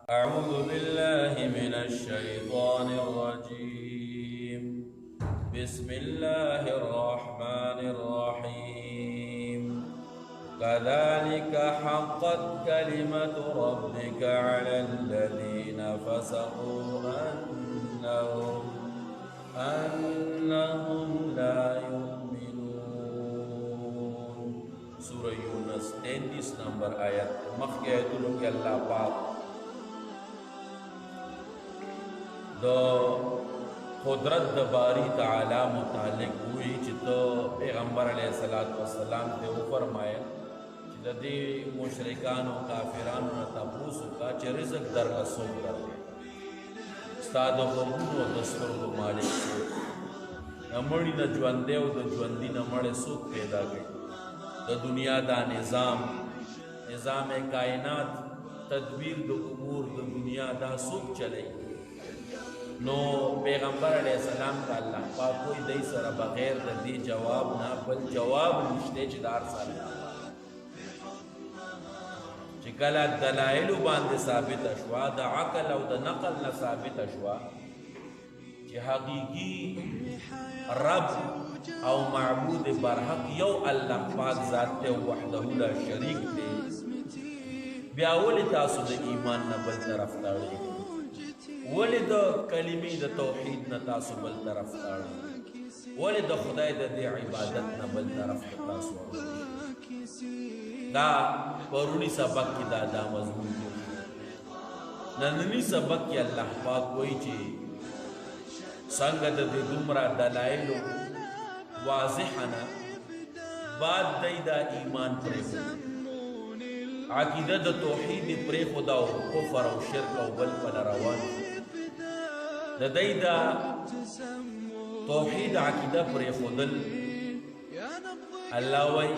أعوذ بالله من الشيطان الرجيم. بسم الله الرحمن الرحيم. كذلك حقت كلمة ربك على الذين فسقوا أنهم لا يؤمنون. سورة يونس 33 نمبر آیت مخی آیتونو کی اللہ پاک دو قدرت د باری تعالی متعلق ہوئی چې تو پیغمبر علیہ السلام ته و فرمایا چې د دې مشرکان او کافرانو نه تاسو کا چې رزق در رسول درکړي استاد وګورو د سترګو مالک امړي د ژوند او د ژوندۍ نه مړ سوق پیدا کړي د دنیا دا نظام کائنات تدبیر د امور د دنیا دا سوق چلے نو پیغمبر علیہ السلام کا اللہ پاک کوئی دی سر بغیر دی جواب نہ بل جواب نشتے چدار سر چکلا دلائل باند ثابت اشوا دا عقل او دا نقل نہ ثابت اشوا چی حقیقی رب او معبود برحق یو اللہ پاک ذات تے وحدہ لا شریک تے بیاولی تاسو دا ایمان نبل طرف تاڑی ولی دا کلمی دا توحید نتاسو بل طرف تاڑی ولی دا خدای دا دی عبادت نبل طرف تاسو دا پرونی سبق کی دا مضمون نننی سبق کی اللہ پاک کوئی چی سنگ دا دی دمرا دلائلو واضحنا بعد دی دا ایمان پریخو عقیدہ دا توحید پریخو دا کفر و شرک و بل پل روان دا دی دا توحید عقیدہ پریخو دل اللہ وی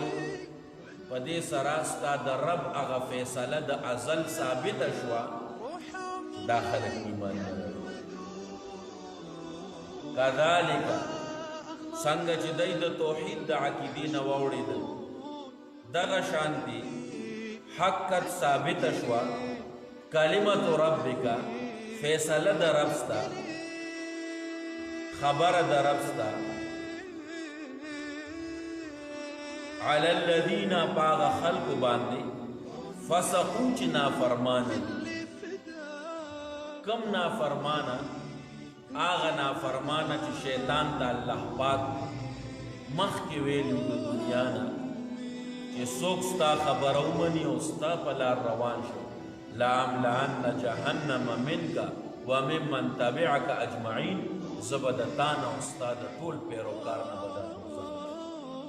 پدی سراستا دا رب اغا فیصلہ دا ازل ثابت شوا داخل ایمان کذالک سنگ چی دی دا توحید دا عقیدین ووڑی دا دغا شانتی حقت ثابت شوا کلمت ربکا فیصلہ دا ربستا خبر دا ربستا علی الذین پاغ خلق باندے فسقو چی نافرمانا کم نافرمانا آغا نافرمانا چی شیطان تا اللہ پاک مخ کی ویلیو دا دنیانا چی سوکستا خبرو منی استا پلار روان شو لعملان جہنم منکا وممن تبعک اجمعین زبدتانا استا دا طول پیروکارنا بدا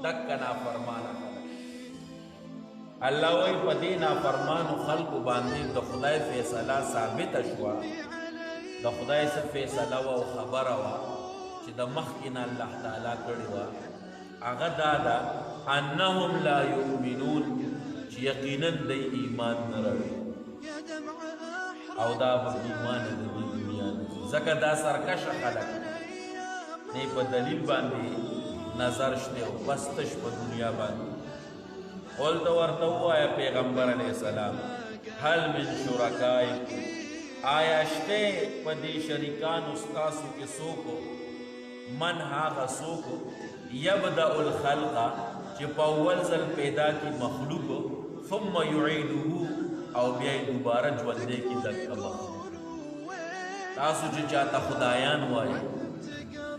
دکا نافرمانا خلق اللہ وی پدی نافرمانو خلق باندی دا خدای فیصلہ ثابت شوا دا خدای سے فیصلہ و خبر و چی دا مخینا اللہ تعالیٰ کری و اغا دادا انہم لا یؤمنون چی یقینا دی ایمان نروی او دا با ایمان دی دنیا نزی زکر دا سرکش خلق نی پا دلیل باندی نظر شتے و بستش پا دنیا باندی قول دا ورطو آیا پیغمبر علیہ السلام حل من شرکائی آیا شتے پا دی شرکان استاسو کے سوکو من ہاگا سوکو یبدأ الخلقا چی پا اول ذل پیدا کی مخلوقو ثم یعیدو او بیائی دوبارہ جوندے کی دکا مخلوق تاسو چی چاہتا خدایان وائی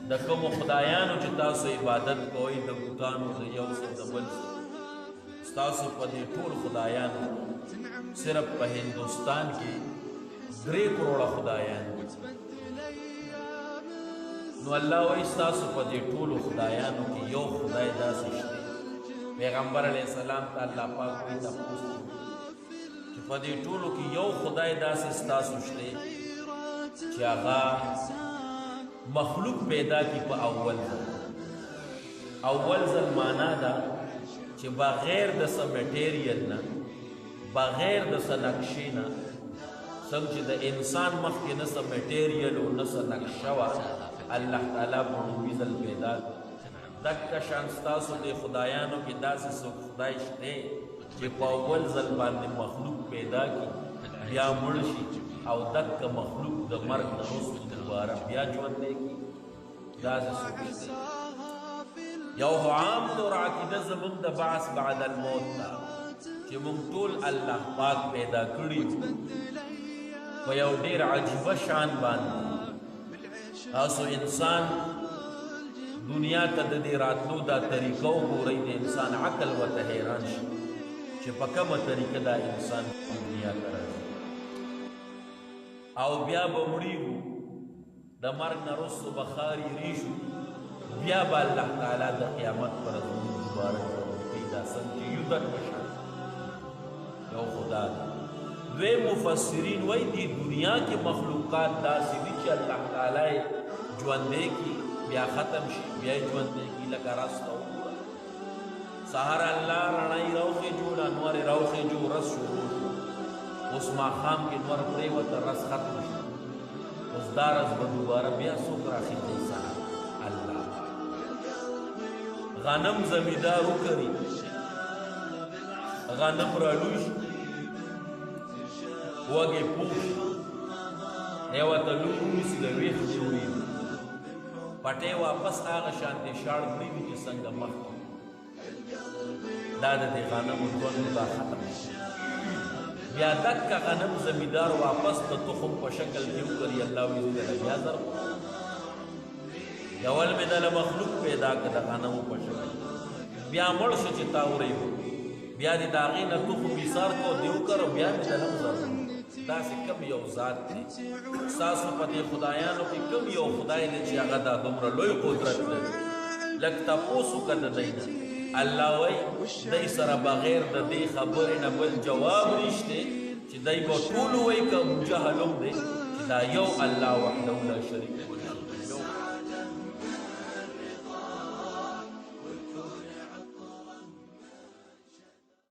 دکم خدایانو چی تاسو عبادت کوئی دکتانو دیوسو دبلسو تاسو پا دی طول خدایانو صرف پا ہندوستان کی 3 کروڑ خدایان نو اللہ وی ستاسو پا دی طول خدایانو کی یو خدای دا سشتے پیغمبر علیہ السلام تا اللہ پاک وی تفوس چی پا دی طولو کی یو خدای دا سستاسو شتے چی آغا مخلوق پیدا کی پا اول ذل مانا دا چی بغیر دسا میٹیریل نا بغیر دسا نقشینا سنگ چی دا انسان مخ کی نسا میٹیریل و نسا نقشوا اللہ تعالیٰ بڑھوی ذل پیدا دکا شانستاسو دے خدایانو کی دا سی سو خدایش دے چی پا اول ذل باندے مخلوق پیدا کی بیا مړ شي او دک مخلوق د مرګ نه وروسته دوباره بیا ژوندی کي داسې څوک شته یو عام طور عقیده زموږ د بعث بعد الموت ده چې موږ ټول الله پاک پیدا کړي په یو ډېر عجیبه شان باندې تاسو انسان دنیا ته د دې راتلو دا طریقه وګورئ د انسان عقل ورته حیران شي چې په کومه طریقه دا انسان دنیا ته راځي او بیا به مړیږو د مرګ نه وروسته به خاري ریشو بیا به الله تعالی د قیامت پر ورځ موږ دوباره ژوندي کوي دا څنګه چې یودن په شان یو خدا دی دوی مفسرین وایي دې دنیا کې مخلوقات داسې دي چې الله تعالی ژوندی کي بیا ختم شي بیا ژوندی کي لکه رس ته وګوره سهار الله رڼایي راوخېجو انوار یې راوخېجو رس شروع شو اوس ماښام کې نور پرېوته رس ختم شو اوس دا رس به دوباره بیا څوک راخېږي سهار الله غنم زمیندار وکري غنم رالوی شي وږی پوخ شي دی ورته لوی ونیسي د ویښ جوړېږي پټۍ واپس هغه شانتې شاړ پرېږدي چې څنګه مخکې دا د دې غنمو ژوند به ختم شي بیا دکه غنم زمیندار واپس د تخم په شکل کې وکړي الله وایي زه بیا زر یول مې دله مخلوق پیدا کړه د غنمو په شکل بیا مړ شو چې تا ورېږو بیا دې د هغې نه تخم ایثار کو دې وکړو بیا مې دله هم زر داسې کم یو ذات دی ستاسو په دې خدایانو کې کم یو خدای دی چې هغه دا دومره لوی قدرت لري لږ تپوس وکړه د دی نه الله وایي دی سره بغیر د دې خبرې نه بل جواب نشته چې دی به ټول وایي که ابوجهل هم دی چې دا یو الله وحده لا شریک له